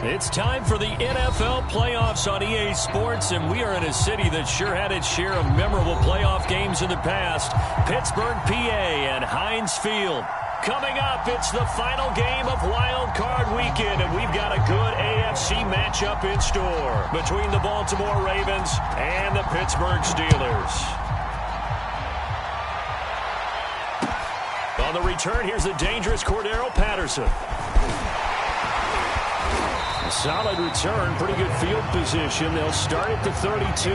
It's time for the NFL playoffs on EA Sports, and we are in a city that sure had its share of memorable playoff games in the past. Pittsburgh, PA, and Heinz Field. Coming up, it's the final game of Wild Card Weekend, and we've got a good AFC matchup in store between the Baltimore Ravens and the Pittsburgh Steelers. On the return, here's the dangerous Cordero Patterson. A solid return, pretty good field position. They'll start at the 32.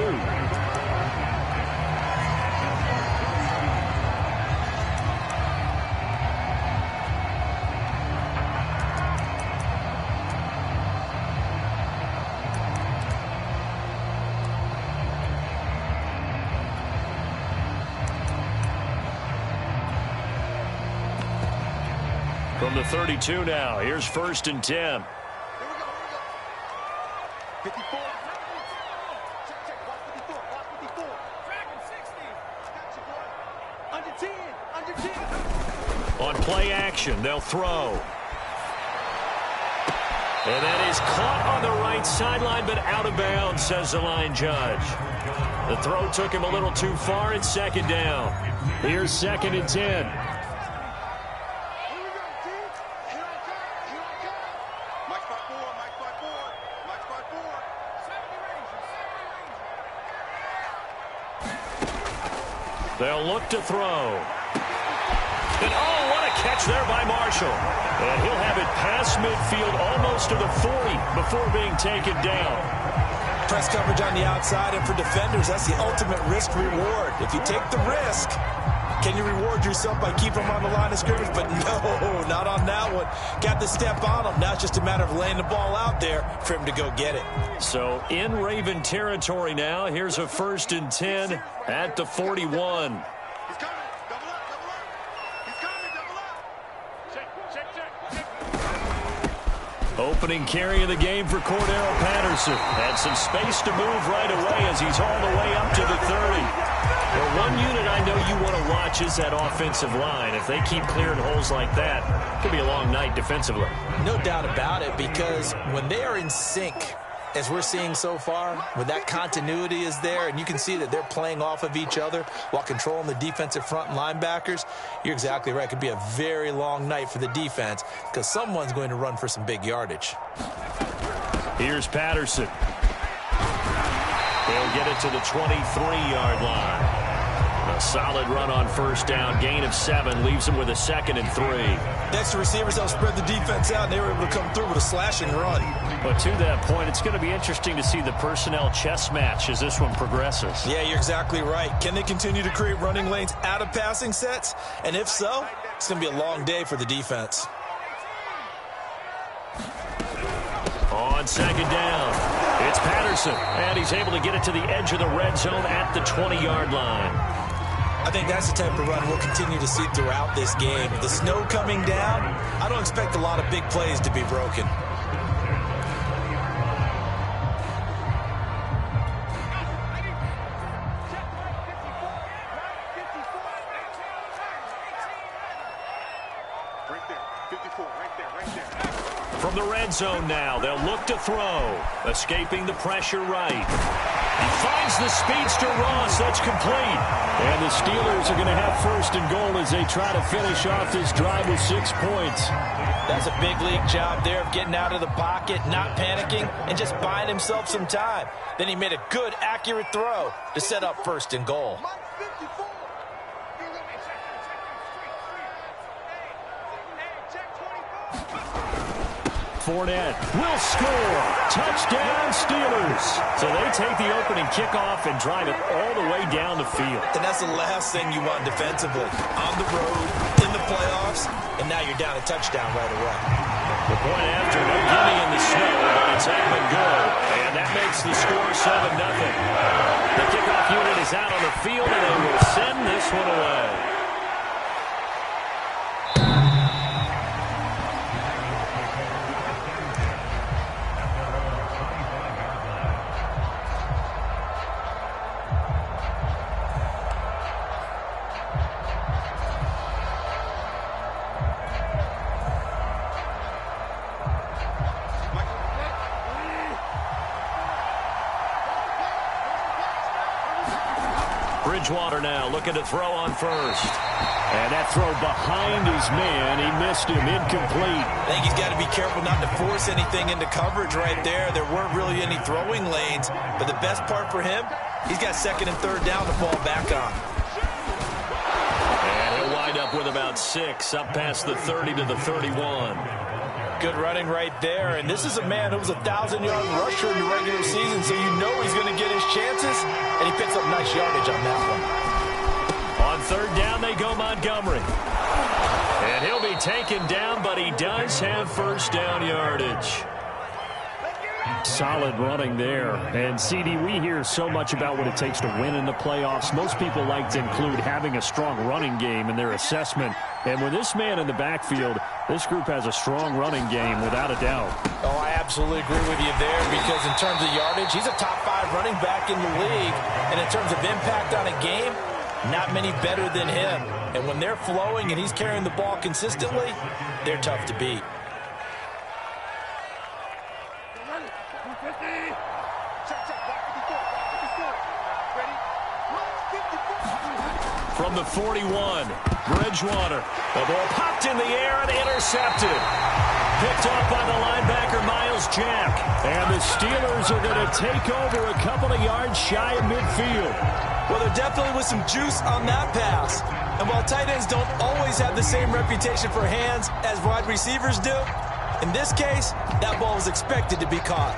From the 32 now, here's 1st and 10. Here we go. 54. Check. Watch 54. Track him, 60. Got you, boy. Under 10. On play action, they'll throw. And that is caught on the right sideline, but out of bounds, says the line judge. The throw took him a little too far. It's 2nd down. Here's 2nd and 10. They'll look to throw. And oh, what a catch there by Marshall. And he'll have it past midfield almost to the 40 before being taken down. Press coverage on the outside, and for defenders, that's the ultimate risk-reward. If you take the risk, can you reward yourself by keeping them on the line of scrimmage? But no, not on that one. Got to step on them. Now it's just a matter of laying the ball out there for him to go get it. So in Raven territory now, here's a 1st and 10 at the 41. He's coming. Double up. He's coming. Double up. Check. Opening carry of the game for Cordero Patterson. Had some space to move right away as he's all the way up to the 30. Well, one unit I know you want to watch is that offensive line. If they keep clearing holes like that, it could be a long night defensively. No doubt about it, because when they are in sync, as we're seeing so far, when that continuity is there, and you can see that they're playing off of each other while controlling the defensive front and linebackers, you're exactly right. It could be a very long night for the defense because someone's going to run for some big yardage. Here's Patterson. They'll get it to the 23-yard line. A solid run on 1st down. Gain of 7 leaves them with a 2nd and 3. Next to receivers, they'll spread the defense out, and they were able to come through with a slashing run. But to that point, it's going to be interesting to see the personnel chess match as this one progresses. Yeah, you're exactly right. Can they continue to create running lanes out of passing sets? And if so, it's going to be a long day for the defense. On 2nd down, it's Patterson, and he's able to get it to the edge of the red zone at the 20-yard line. I think that's the type of run we'll continue to see throughout this game. The snow coming down, I don't expect a lot of big plays to be broken. From the red zone now, they'll look to throw. Escaping the pressure right. He finds the speedster Ross. That's complete. And the Steelers are going to have 1st and goal as they try to finish off this drive with 6 points. That's a big league job there of getting out of the pocket, not panicking, and just buying himself some time. Then he made a good, accurate throw to set up 1st and goal. Fournette will score. Touchdown, Steelers. So they take the opening kickoff and drive it all the way down the field. And that's the last thing you want defensively. On the road, in the playoffs, and now you're down a touchdown right away. The point after, no gimme in the snow, but it's up and good. And that makes the score 7-0. The kickoff unit is out on the field, and they will send this one away. Bridgewater now looking to throw on first. And that throw behind his man. He missed him. Incomplete. I think he's got to be careful not to force anything into coverage right there. There weren't really any throwing lanes. But the best part for him, he's got second and third down to fall back on. And he'll wind up with about 6, up past the 30 to the 31. Good running right there. And this is a man who was a 1,000-yard rusher in the regular season, so you know he's going to get his chances. And he picks up nice yardage on that one. On third down, they go Montgomery. And he'll be taken down, but he does have first down yardage. Solid running there. And, CD, we hear so much about what it takes to win in the playoffs. Most people like to include having a strong running game in their assessment. And with this man in the backfield, this group has a strong running game without a doubt. Oh, I absolutely agree with you there because in terms of yardage, he's a top 5 running back in the league. And in terms of impact on a game, not many better than him. And when they're flowing and he's carrying the ball consistently, they're tough to beat. From the 41, Bridgewater. The ball popped in the air and intercepted. Picked up by the linebacker, Miles Jack. And the Steelers are going to take over a couple of yards shy of midfield. Well, there definitely was some juice on that pass. And while tight ends don't always have the same reputation for hands as wide receivers do, in this case, that ball was expected to be caught.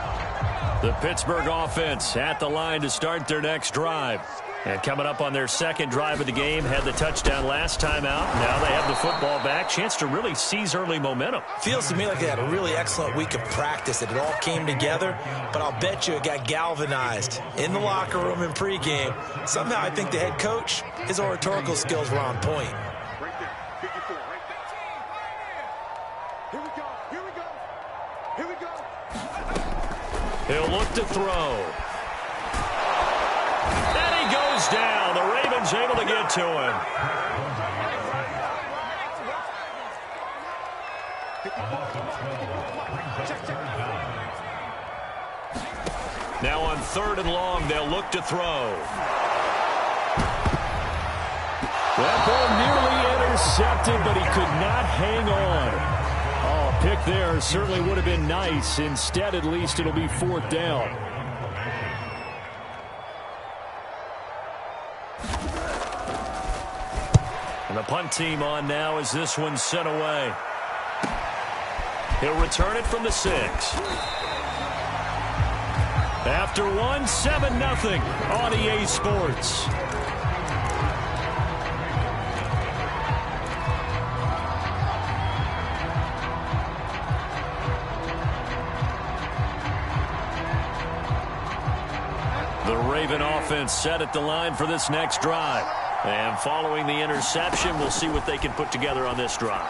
The Pittsburgh offense at the line to start their next drive. And coming up on their second drive of the game, had the touchdown last time out. Now they have the football back. Chance to really seize early momentum. Feels to me like they had a really excellent week of practice. It all came together, but I'll bet you it got galvanized in the locker room in pregame. Somehow I think the head coach, his oratorical skills were on point. Right there. 54, right there. Here we go. Here we go. Here we go. He'll look to throw. Goes down. The Ravens able to get to him. Now on third and long, they'll look to throw. That ball nearly intercepted, but he could not hang on. Oh, a pick there certainly would have been nice. Instead, at least, it'll be fourth down. And the punt team on now as this one's sent away. He'll return it from the 6. After one, 7-0 on EA Sports. The Raven offense set at the line for this next drive. And following the interception, we'll see what they can put together on this drive.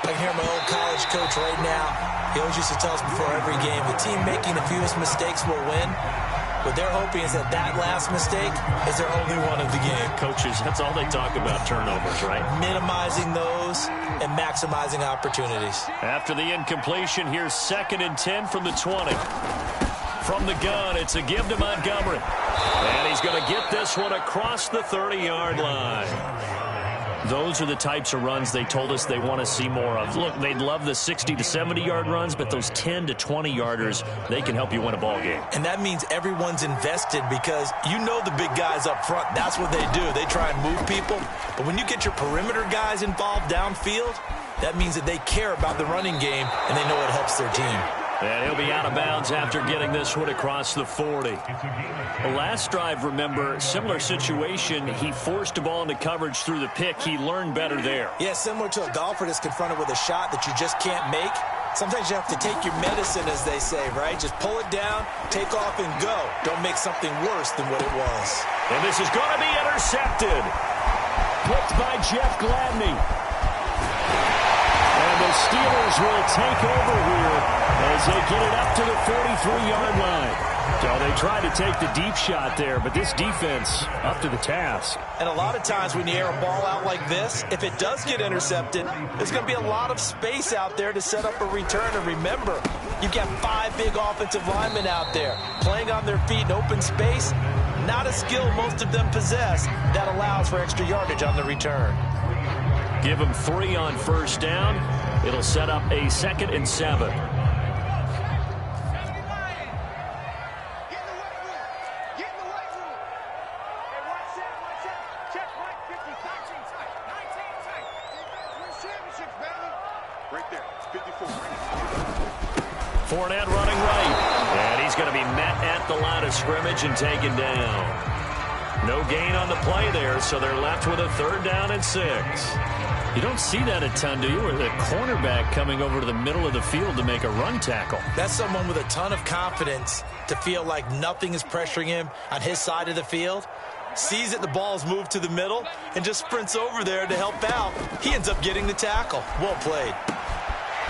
I can hear my old college coach right now. He always used to tell us before every game, the team making the fewest mistakes will win. What they're hoping is that last mistake is their only one of the game. Coaches, that's all they talk about, turnovers, right? Minimizing those and maximizing opportunities. After the incompletion, here's 2nd and 10 from the 20. From the gun, it's a give to Montgomery. And he's going to get this one across the 30-yard line. Those are the types of runs they told us they want to see more of. Look, they'd love the 60 to 70-yard runs, but those 10 to 20-yarders, they can help you win a ball game. And that means everyone's invested because you know the big guys up front. That's what they do. They try and move people. But when you get your perimeter guys involved downfield, that means that they care about the running game and they know it helps their team. And he'll be out of bounds after getting this one across the 40. The last drive, remember, similar situation. He forced a ball into coverage through the pick. He learned better there. Yeah, similar to a golfer that's confronted with a shot that you just can't make. Sometimes you have to take your medicine, as they say, right? Just pull it down, take off, and go. Don't make something worse than what it was. And this is going to be intercepted. Picked by Jeff Gladney. And the Steelers will take over here as they get it up to the 43-yard line. So they tried to take the deep shot there, but this defense up to the task. And a lot of times when you air a ball out like this, if it does get intercepted, there's going to be a lot of space out there to set up a return. And remember, you've got 5 big offensive linemen out there playing on their feet in open space. Not a skill most of them possess that allows for extra yardage on the return. Give him 3 on first down. It'll set up a 2nd and 7. Fournette running right. And he's going to be met at the line of scrimmage and taken down. No gain on the play there, so they're left with a 3rd down and 6. You don't see that a ton, do you? Or the cornerback coming over to the middle of the field to make a run tackle. That's someone with a ton of confidence to feel like nothing is pressuring him on his side of the field. Sees that the ball is moved to the middle and just sprints over there to help out. He ends up getting the tackle. Well played.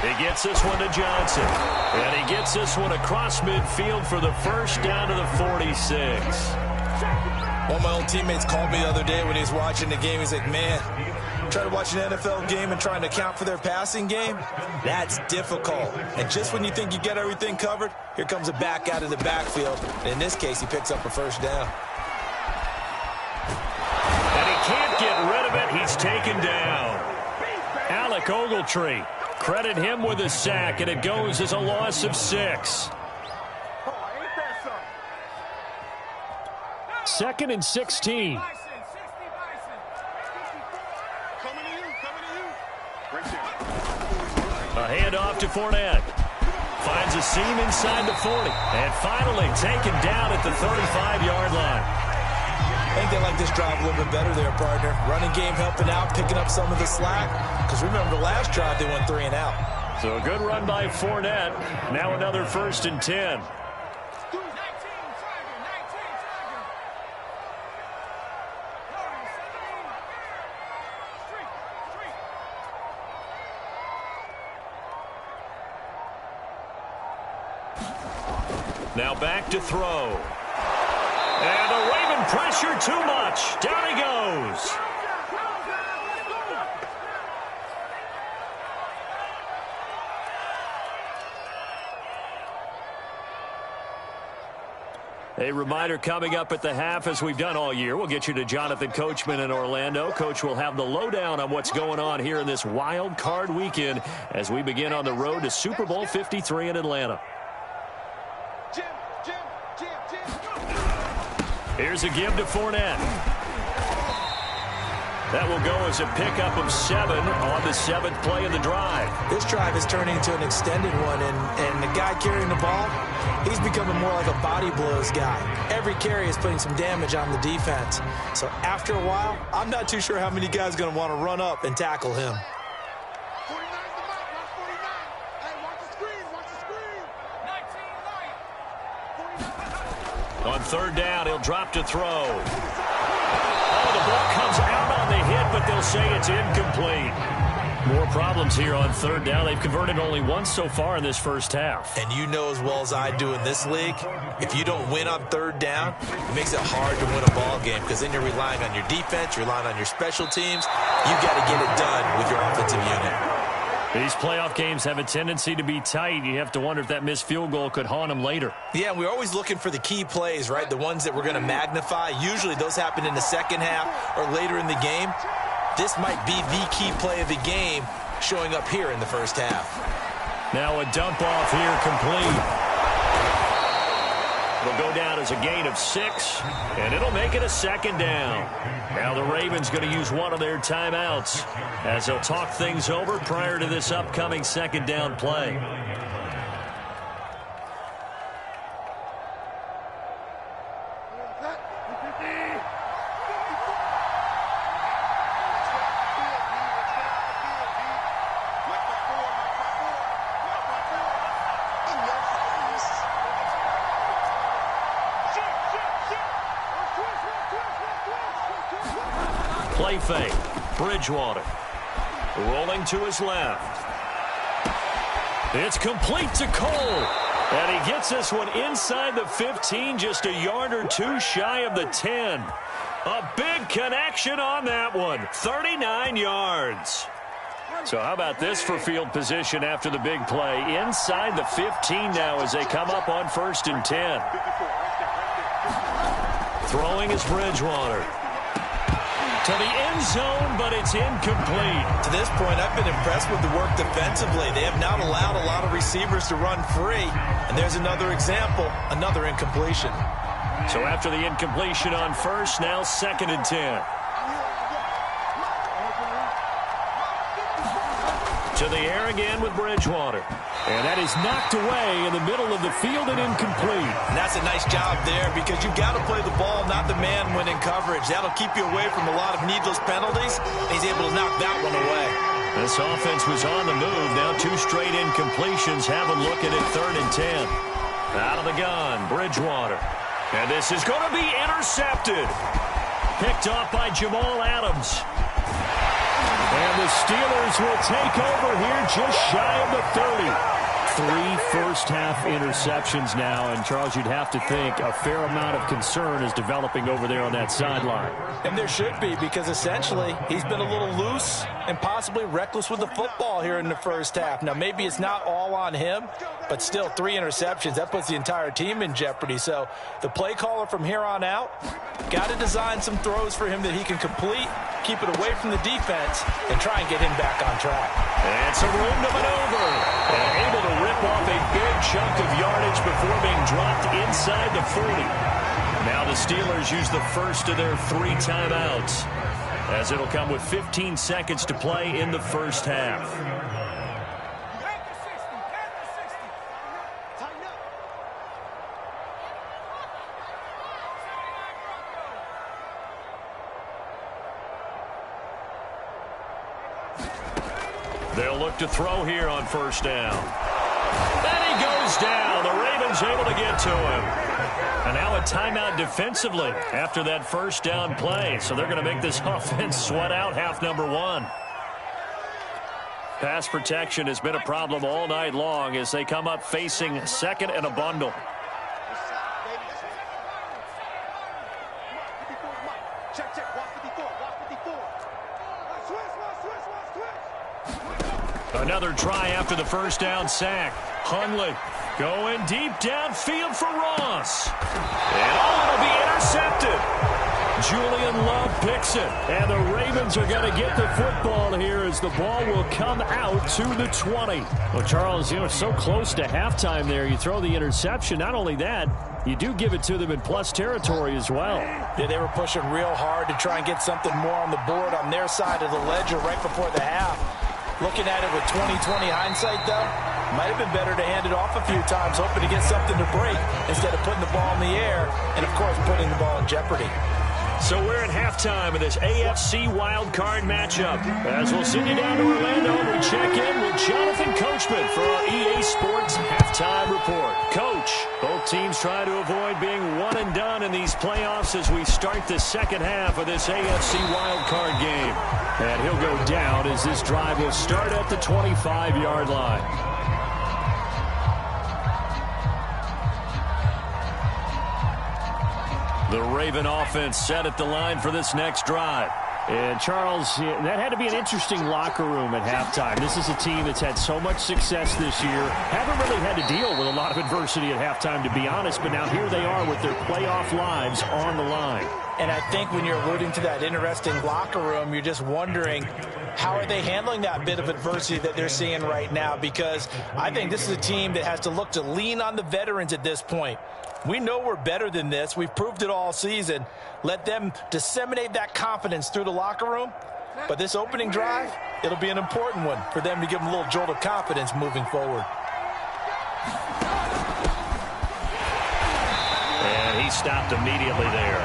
He gets this one to Johnson. And he gets this one across midfield for the 1st down to the 46. One of my old teammates called me the other day when he was watching the game. He's like, man, trying to watch an NFL game and trying to account for their passing game, that's difficult. And just when you think you get everything covered, here comes a back out of the backfield. And in this case, he picks up a 1st down. And he can't get rid of it. He's taken down. Alec Ogletree. Credit him with a sack, and it goes as a loss of 6. 2nd and 16. Coming to you. A handoff to Fournette. Finds a seam inside the 40. And finally taken down at the 35-yard line. I think they like this drive a little bit better there, partner. Running game helping out, picking up some of the slack. Because remember, the last drive they went 3 and out. So a good run by Fournette. Now another 1st and 10. Now back to throw. And the Raven pressure too much. Down he goes. A reminder coming up at the half, as we've done all year. We'll get you to Jonathan Coachman in Orlando. Coach will have the lowdown on what's going on here in this wild card weekend as we begin on the road to Super Bowl 53 in Atlanta. Here's a give to Fournette. That will go as a pickup of 7 on the 7th play of the drive. This drive is turning into an extended one, and the guy carrying the ball, he's becoming more like a body blows guy. Every carry is putting some damage on the defense. So after a while, I'm not too sure how many guys are going to want to run up and tackle him. 49's the mark, watch 49. Hey, watch the screen, watch the screen. 19 right. On 3rd down, he'll drop to throw. Oh, the ball comes out on the hit, but they'll say it's incomplete. More problems here on 3rd down. They've converted only once so far in this first half. And you know as well as I do in this league, if you don't win on 3rd down, it makes it hard to win a ball game because then you're relying on your defense, you're relying on your special teams. You've got to get it done with your offensive unit. These playoff games have a tendency to be tight. You have to wonder if that missed field goal could haunt them later. Yeah, we're always looking for the key plays, right? The ones that we're going to magnify. Usually those happen in the second half or later in the game. This might be the key play of the game showing up here in the first half. Now a dump off here complete. It'll go down as a gain of 6, and it'll make it a 2nd down. Now the Ravens going to use one of their timeouts as they'll talk things over prior to this upcoming 2nd down play. Play fake. Bridgewater. Rolling to his left. It's complete to Cole. And he gets this one inside the 15, just a yard or 2 shy of the 10. A big connection on that one. 39 yards. So how about this for field position after the big play? Inside the 15 now as they come up on 1st and 10. Throwing is Bridgewater. To the end zone, but it's incomplete. To this point, I've been impressed with the work defensively. They have not allowed a lot of receivers to run free. And there's another example, another incompletion. So after the incompletion on first, now 2nd and 10. To the air again with Bridgewater. And that is knocked away in the middle of the field and incomplete. And that's a nice job there because you've got to play the ball, not the man when in coverage. That'll keep you away from a lot of needless penalties. He's able to knock that one away. This offense was on the move. Now 2 straight incompletions have them looking at 3rd and 10. Out of the gun, Bridgewater. And this is going to be intercepted. Picked off by Jamal Adams. And the Steelers will take over here just shy of the 30. 3 first-half interceptions now, and Charles, you'd have to think a fair amount of concern is developing over there on that sideline. And there should be, because essentially he's been a little loose and possibly reckless with the football here in the first half. Now, maybe it's not all on him, but still 3 interceptions. That puts the entire team in jeopardy. So the play caller from here on out got to design some throws for him that he can complete, keep it away from the defense, and try and get him back on track. And some room to maneuver. And able to rip off a big chunk of yardage before being dropped inside the 40. Now the Steelers use the first of their 3 timeouts, as it'll come with 15 seconds to play in the first half. They'll look to throw here on first down. And he goes down. The Ravens able to get to him. And now a timeout defensively after that first down play. So they're going to make this offense sweat out half number 1. Pass protection has been a problem all night long as they come up facing 2nd and a bundle. Another try after the first down sack. Hundley going deep downfield for Ross. And it'll be intercepted. Julian Love picks it. And the Ravens are going to get the football here as the ball will come out to the 20. Well, Charles, you know, so close to halftime there. You throw the interception. Not only that, you do give it to them in plus territory as well. Yeah, they were pushing real hard to try and get something more on the board on their side of the ledger right before the half. Looking at it with 20/20 hindsight, though, might have been better to hand it off a few times, hoping to get something to break instead of putting the ball in the air and, of course, putting the ball in jeopardy. So we're at halftime of this AFC wildcard matchup. As we'll send you down to Orlando, we check in with Jonathan Coachman for our EA Sports Halftime Report. Coach, both teams try to avoid being one and done in these playoffs as we start the second half of this AFC wildcard game. And he'll go down as this drive will start at the 25-yard line. The Raven offense set at the line for this next drive. And, Charles, that had to be an interesting locker room at halftime. This is a team that's had so much success this year. Haven't really had to deal with a lot of adversity at halftime, to be honest. But now here they are with their playoff lives on the line. And I think when you're alluding to that interesting locker room, you're just wondering, how are they handling that bit of adversity that they're seeing right now? Because I think this is a team that has to look to lean on the veterans at this point. We know we're better than this. We've proved it all season. Let them disseminate that confidence through the locker room. But this opening drive, it'll be an important one for them to give them a little jolt of confidence moving forward. And he stopped immediately there.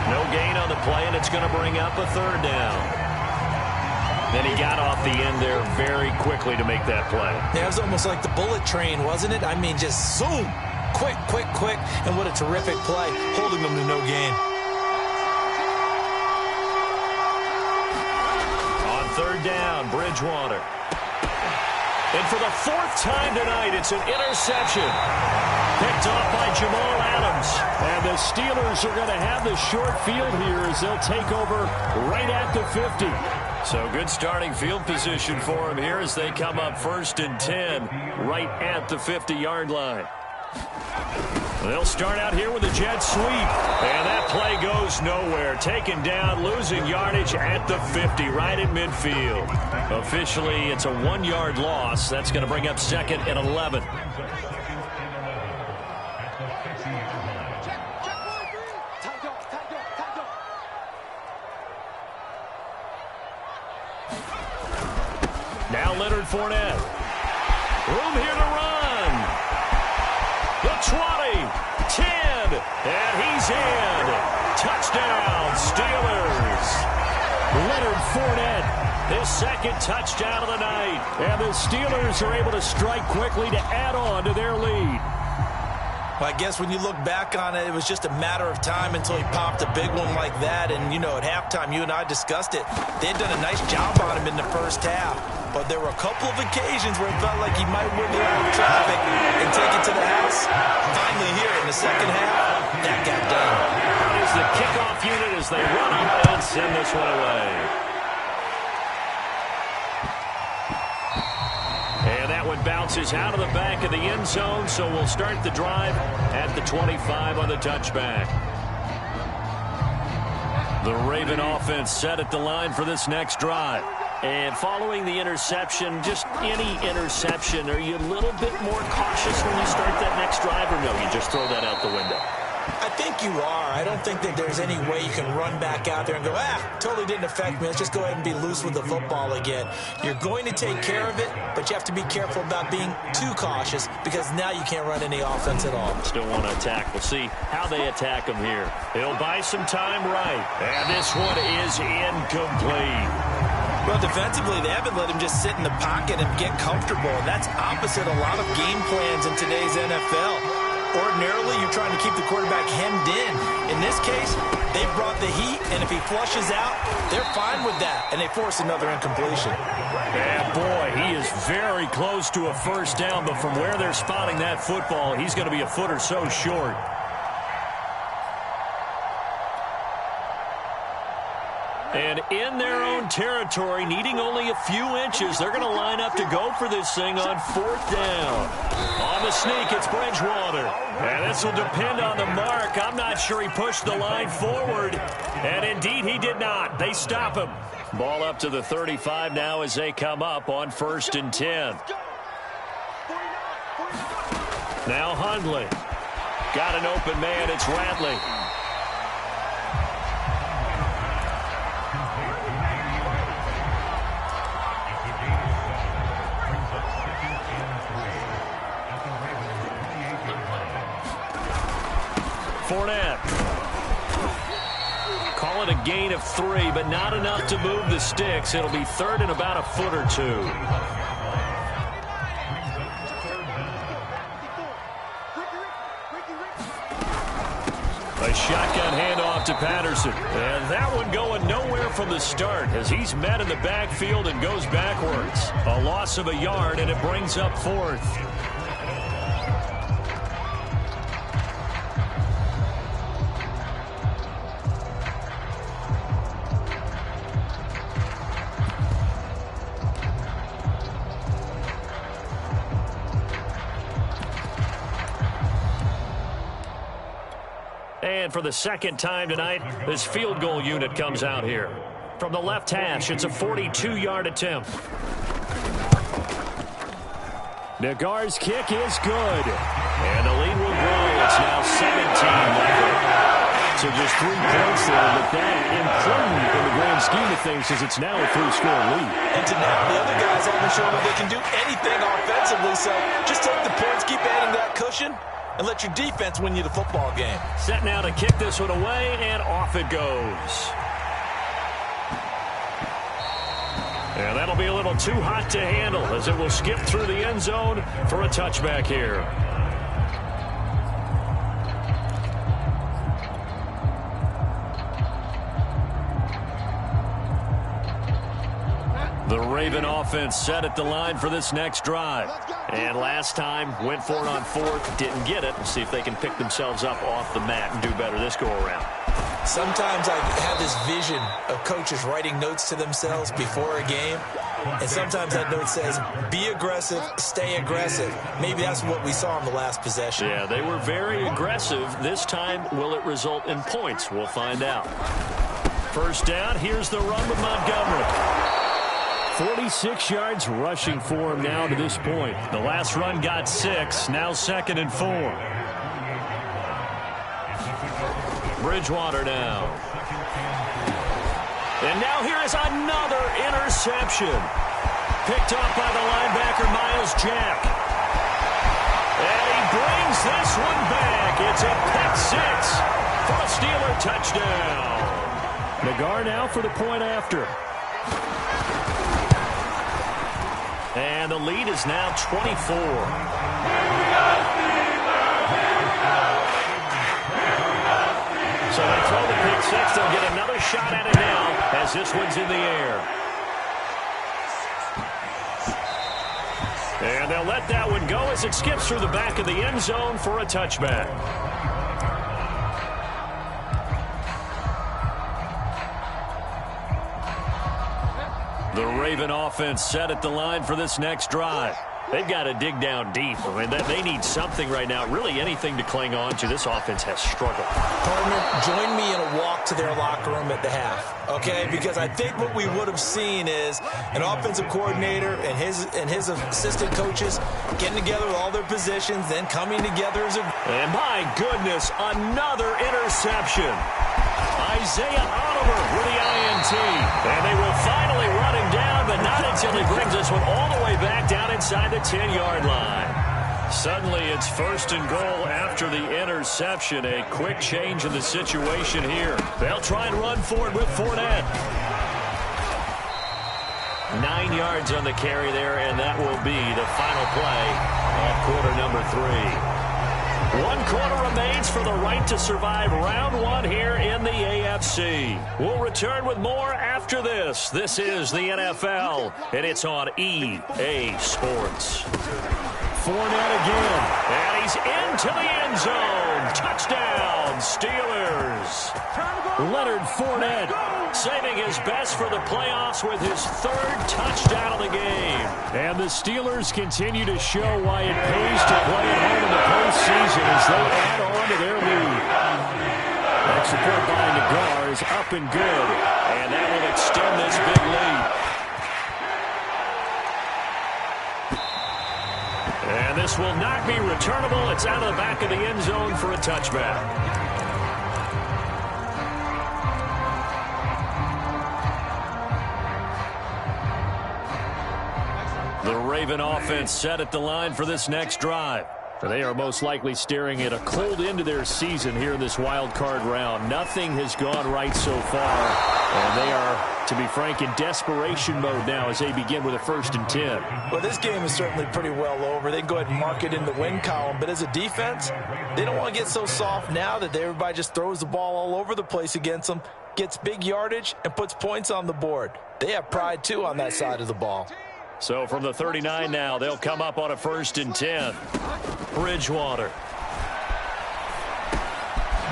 No gain on the play, and it's going to bring up a third down. Then he got off the end there very quickly to make that play. Yeah, it was almost like the bullet train, wasn't it? I mean, just zoom. Quick, quick, quick. And what a terrific play, holding them to no gain. On third down, Bridgewater. And for the 4th time tonight, it's an interception. Picked off by Jamal Adams. And the Steelers are going to have the short field here as they'll take over right at the 50. So good starting field position for them here as they come up 1st and 10 right at the 50-yard line. They'll start out here with a jet sweep. And that play goes nowhere. Taken down, losing yardage at the 50, right at midfield. Officially, it's a 1-yard loss. That's going to bring up 2nd and 11. Now Leonard Fournette. Room here to run. The 20, 10, and he's in. Touchdown, Steelers. Leonard Fournette, his 2nd touchdown of the night. And the Steelers are able to strike quickly to add on to their lead. Well, I guess when you look back on it, it was just a matter of time until he popped a big one like that. And, you know, at halftime, you and I discussed it. They had done a nice job on him in the first half. But there were a couple of occasions where it felt like he might wiggle out of traffic and take it to the house. Finally here in the second half, that got done. That is the kickoff unit as they run up and send this one away. And that one bounces out of the back of the end zone, so we'll start the drive at the 25 on the touchback. The Raven offense set at the line for this next drive. And following the interception, just any interception, are you a little bit more cautious when you start that next drive, or no, you just throw that out the window? I think you are. I don't think that there's any way you can run back out there and go, totally didn't affect me. Let's just go ahead and be loose with the football again. You're going to take care of it, but you have to be careful about being too cautious because now you can't run any offense at all. Still want to attack. We'll see how they attack him here. He'll buy some time right. And this one is incomplete. Well, defensively, they haven't let him just sit in the pocket and get comfortable. And that's opposite a lot of game plans in today's NFL. Ordinarily, you're trying to keep the quarterback hemmed in. In this case, they brought the heat, and if he flushes out, they're fine with that, and they force another incompletion. And boy, he is very close to a first down, but from where they're spotting that football, he's going to be a foot or so short. And in their own territory, needing only a few inches, they're going to line up to go for this thing on 4th down. On the sneak, it's Bridgewater. And this will depend on the mark. I'm not sure he pushed the line forward. And indeed, he did not. They stop him. Ball up to the 35 now as they come up on 1st and 10. Now Hundley. Got an open man. It's Ratley. Fournette. Call it a gain of 3, but not enough to move the sticks. It'll be 3rd and about a foot or 2. A shotgun handoff to Patterson. And that one going nowhere from the start as he's met in the backfield and goes backwards. A loss of a yard, and it brings up 4th. And for the second time tonight, this field goal unit comes out here. From the left hash, it's a 42-yard attempt. Nagar's kick is good. And the lead will grow. It's now 17-0. So just 3 points there, but that important in the grand scheme of things because it's now a 3-score lead. And to now, the other guys haven't shown that they can do anything offensively, so just take the points, keep adding that cushion, and let your defense win you the football game. Set now to kick this one away, and off it goes. And that'll be a little too hot to handle as it will skip through the end zone for a touchback here. The Raven offense set at the line for this next drive. And last time, went for it on 4th, didn't get it. We'll see if they can pick themselves up off the mat and do better this go-around. Sometimes I have this vision of coaches writing notes to themselves before a game, and sometimes that note says, be aggressive, stay aggressive. Maybe that's what we saw in the last possession. Yeah, they were very aggressive. This time, will it result in points? We'll find out. First down, here's the run with Montgomery. 46 yards rushing for him now to this point. The last run got 6, now 2nd and 4. Bridgewater now. And now here is another interception. Picked up by the linebacker, Miles Jack. And he brings this one back. It's a pick 6 for a Steeler touchdown. Nagar now for the point after. And the lead is now 24. So they throw the pick 6. They'll get another shot at it now as this one's in the air. And they'll let that one go as it skips through the back of the end zone for a touchback. The Raven offense set at the line for this next drive. They've got to dig down deep. I mean, they need something right now, really anything to cling on to. This offense has struggled. Partner, join me in a walk to their locker room at the half, okay? Because I think what we would have seen is an offensive coordinator and his assistant coaches getting together with all their positions, then coming together as a... And my goodness, another interception. Isaiah Oliver with the INT. And they will finally run him down, but not until he brings this one all the way back down inside the 10-yard line. Suddenly it's 1st and goal after the interception. A quick change in the situation here. They'll try and run for it with Fournette. 9 yards on the carry there, and that will be the final play of quarter number 3. 1 quarter remains for the right to survive round 1 here in the AFC. We'll return with more after this. This is the NFL, and it's on EA Sports. Fournette again. And he's into the end zone. Touchdown, Steelers. Leonard Fournette saving his best for the playoffs with his 3rd touchdown of the game. And the Steelers continue to show why it pays to play at home in the postseason as they add on to their lead. That support by Nagar is up and good. And that will extend this big lead. And this will not be returnable. It's out of the back of the end zone for a touchback. The Raven offense set at the line for this next drive. They are most likely staring at a cold end to their season here in this wild card round. Nothing has gone right so far, and they are, to be frank, in desperation mode now as they begin with a 1st and 10. Well, this game is certainly pretty well over. They can go ahead and mark it in the win column, but as a defense, they don't want to get so soft now that everybody just throws the ball all over the place against them, gets big yardage, and puts points on the board. They have pride, too, on that side of the ball. So from the 39 now, they'll come up on a 1st and 10. Bridgewater.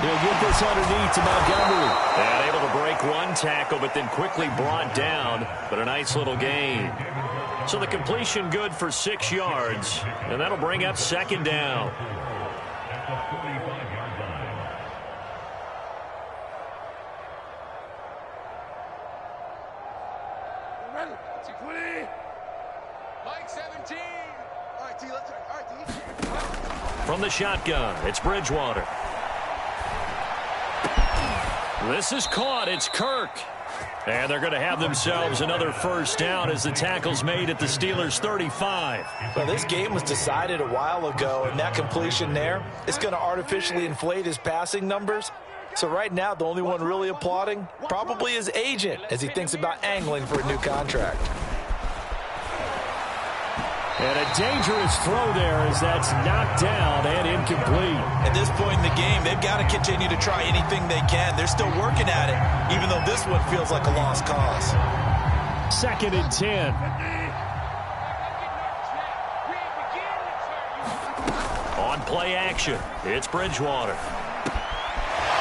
He'll get this underneath to Montgomery. And able to break 1 tackle, but then quickly brought down. But a nice little gain. So the completion good for 6 yards. And that'll bring up 2nd down. From the shotgun, it's Bridgewater. This is caught. It's Kirk. And they're going to have themselves another 1st down as the tackle's made at the Steelers' 35. Well, this game was decided a while ago, and that completion there is going to artificially inflate his passing numbers. So right now, the only one really applauding probably his agent as he thinks about angling for a new contract. And a dangerous throw there as that's knocked down and incomplete. At this point in the game, they've got to continue to try anything they can. They're still working at it, even though this one feels like a lost cause. 2nd and 10. On play action, it's Bridgewater.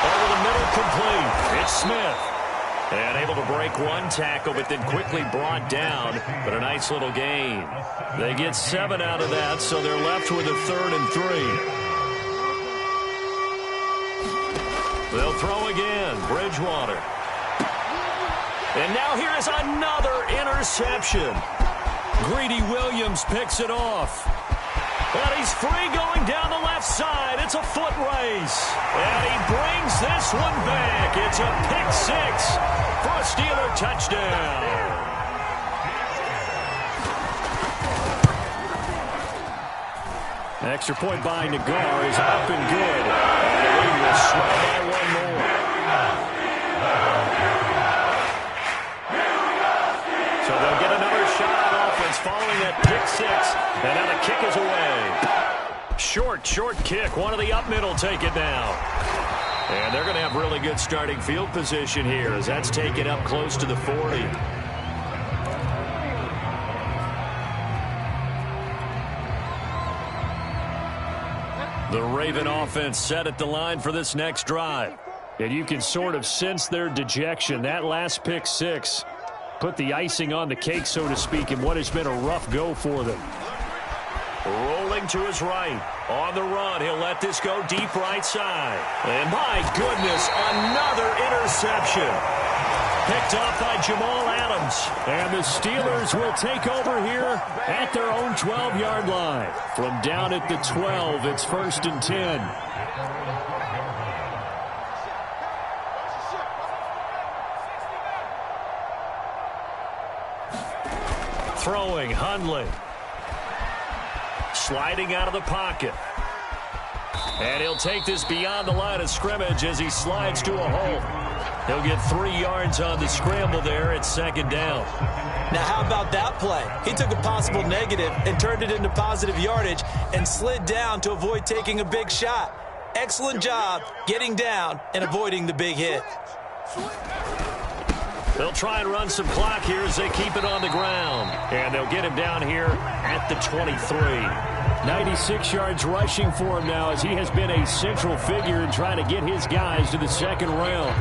Over the middle, complete. It's Smith. And able to break one tackle, but then quickly brought down. But a nice little gain. They get 7 out of that, so they're left with a 3rd and 3. They'll throw again. Bridgewater. And now here is another interception. Greedy Williams picks it off. And he's free going down the left side. It's a foot race. And he brings this one back. It's a pick-6 for a Steeler touchdown. Extra point by Nagar is up and good. And the lead will slow by one more. So they'll get another shot on offense following that pick-6. And now the kick is away. Short kick. One of the up middle take it now. And they're going to have really good starting field position here as that's taken up close to the 40. The Raven offense set at the line for this next drive. And you can sort of sense their dejection. That last pick-6 put the icing on the cake, so to speak, in what has been a rough go for them. Rolling to his right. On the run. He'll let this go deep right side. And my goodness, another interception. Picked off by Jamal Adams. And the Steelers will take over here at their own 12-yard line. From down at the 12, it's 1st and 10. Throwing, Hundley. Sliding out of the pocket. And he'll take this beyond the line of scrimmage as he slides to a hole. He'll get 3 yards on the scramble there at 2nd down. Now, how about that play? He took a possible negative and turned it into positive yardage and slid down to avoid taking a big shot. Excellent job getting down and avoiding the big hit. They'll try and run some clock here as they keep it on the ground. And they'll get him down here at the 23. 96 yards rushing for him now as he has been a central figure in trying to get his guys to the 2nd round.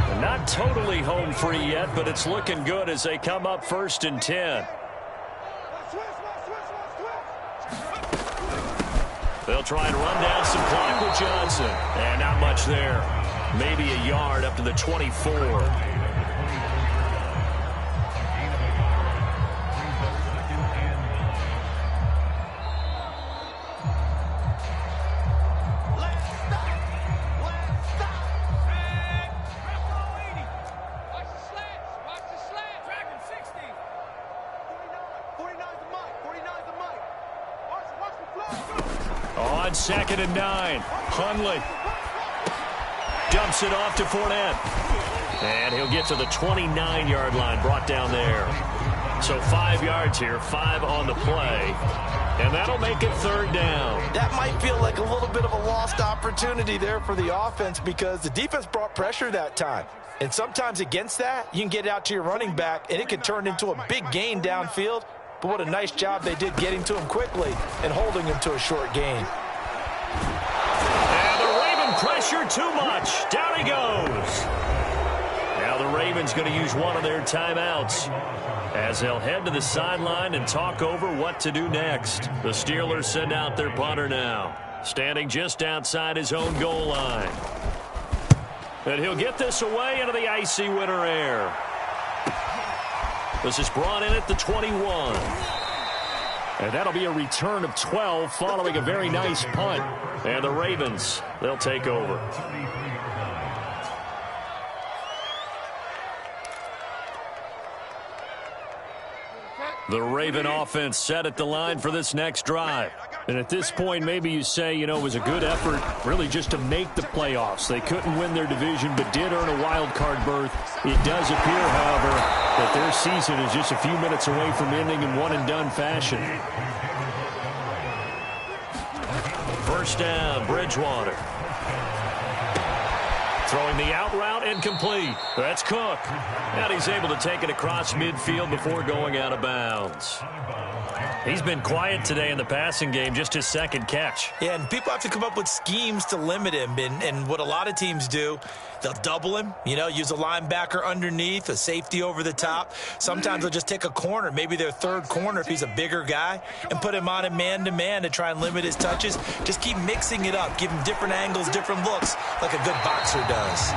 And not totally home free yet, but it's looking good as they come up 1st and 10. They'll try and run down some clock with Johnson. And not much there. Maybe a yard up to the 24. On 2nd and 9, Hundley dumps it off to Fournette. And he'll get to the 29-yard line, brought down there. So 5 yards here, 5 on the play. And that'll make it 3rd down. That might feel like a little bit of a lost opportunity there for the offense because the defense brought pressure that time. And sometimes against that, you can get out to your running back, and it can turn into a big gain downfield. But what a nice job they did getting to him quickly and holding him to a short gain. And the Raven pressure too much. Down he goes. Now the Ravens going to use one of their timeouts as they'll head to the sideline and talk over what to do next. The Steelers send out their punter now, standing just outside his own goal line. And he'll get this away into the icy winter air. This is brought in at the 21. And that'll be a return of 12 following a very nice punt. And the Ravens, they'll take over. The Raven offense set at the line for this next drive. And at this point, maybe you say, you know, it was a good effort really just to make the playoffs. They couldn't win their division, but did earn a wild card berth. It does appear, however, that their season is just a few minutes away from ending in one-and-done fashion. 1st down, Bridgewater. Throwing the out route incomplete. That's Cook. And he's able to take it across midfield before going out of bounds. He's been quiet today in the passing game, just his second catch. Yeah, and people have to come up with schemes to limit him. And what a lot of teams do, they'll double him, use a linebacker underneath, a safety over the top. Sometimes they'll just take a corner, maybe their third corner if he's a bigger guy, and put him on a man-to-man to try and limit his touches. Just keep mixing it up, give him different angles, different looks, like a good boxer does.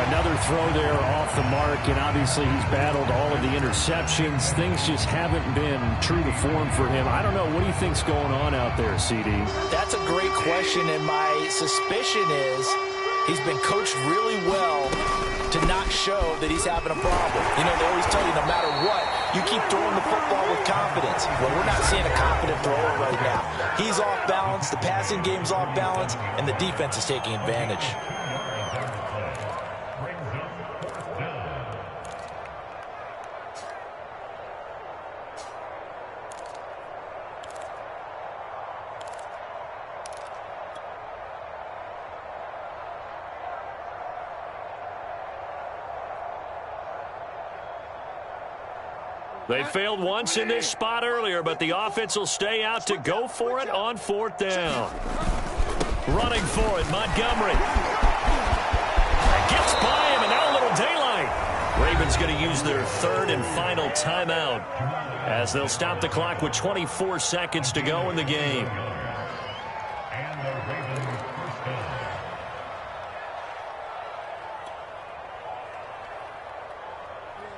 Another throw there off the mark, and obviously he's battled all of the interceptions. Things just haven't been true to form for him. I don't know. What do you think's going on out there, CD? That's a great question, and my suspicion is he's been coached really well to not show that he's having a problem. They always tell you no matter what, you keep throwing the football with confidence. Well, we're not seeing a confident thrower right now. He's off balance, the passing game's off balance, and the defense is taking advantage. They failed once in this spot earlier, but the offense will stay out to go for it on fourth down. Running for it, Montgomery. Gets by him, and now a little daylight. Ravens going to use their third and final timeout as they'll stop the clock with 24 seconds to go in the game.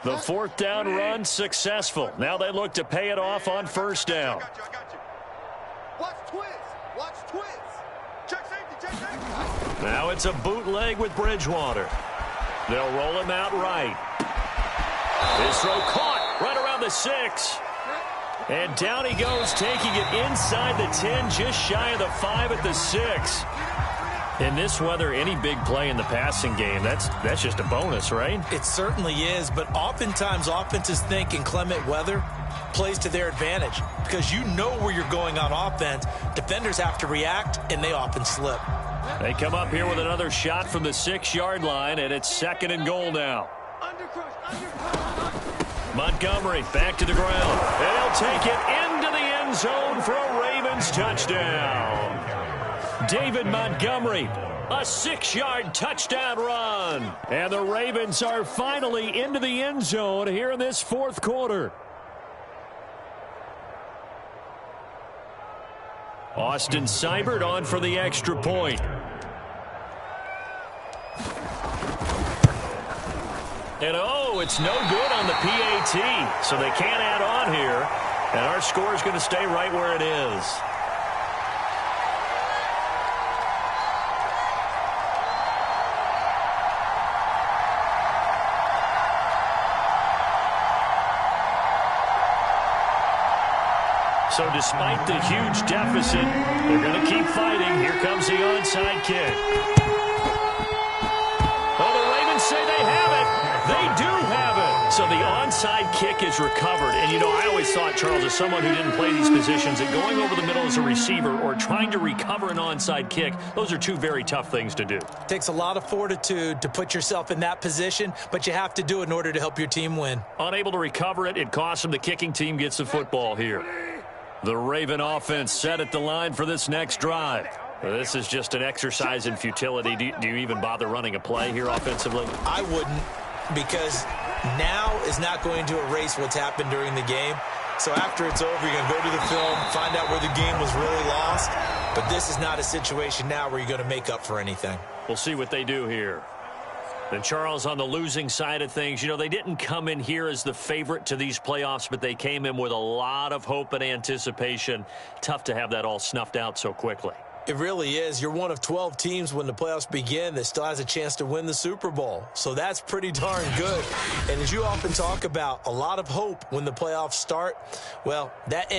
The fourth down run successful. Now they look to pay it off on first down. I got you. Watch twist. Watch twist. Check safety. Now it's a bootleg with Bridgewater. They'll roll him out right. His throw caught right around the 6. And down he goes, taking it inside the 10, just shy of the 5 at the 6. In this weather, any big play in the passing game, that's just a bonus, right? It certainly is, but oftentimes offenses think in clement weather plays to their advantage because you know where you're going on offense. Defenders have to react, and they often slip. They come up here with another shot from the 6-yard line, and it's second and goal now. Montgomery back to the ground. And he'll take it into the end zone for a Ravens touchdown. David Montgomery, a 6-yard touchdown run. And the Ravens are finally into the end zone here in this fourth quarter. Austin Seibert on for the extra point. And oh, it's no good on the PAT, so they can't add on here. And our score is going to stay right where it is. So despite the huge deficit, they're going to keep fighting. Here comes the onside kick. Well, the Ravens say they have it. They do have it. So the onside kick is recovered. And, I always thought, Charles, as someone who didn't play these positions, that going over the middle as a receiver or trying to recover an onside kick, those are two very tough things to do. It takes a lot of fortitude to put yourself in that position, but you have to do it in order to help your team win. Unable to recover it, it costs them. The kicking team gets the football here. The Raven offense set at the line for this next drive. This is just an exercise in futility. Do you even bother running a play here offensively? I wouldn't, because now is not going to erase what's happened during the game. So after it's over, you're going to go to the film, find out where the game was really lost. But this is not a situation now where you're going to make up for anything. We'll see what they do here. And Charles, on the losing side of things, they didn't come in here as the favorite to these playoffs, but they came in with a lot of hope and anticipation. Tough to have that all snuffed out so quickly. It really is. You're one of 12 teams when the playoffs begin that still has a chance to win the Super Bowl. So that's pretty darn good. And as you often talk about, a lot of hope when the playoffs start. Well, that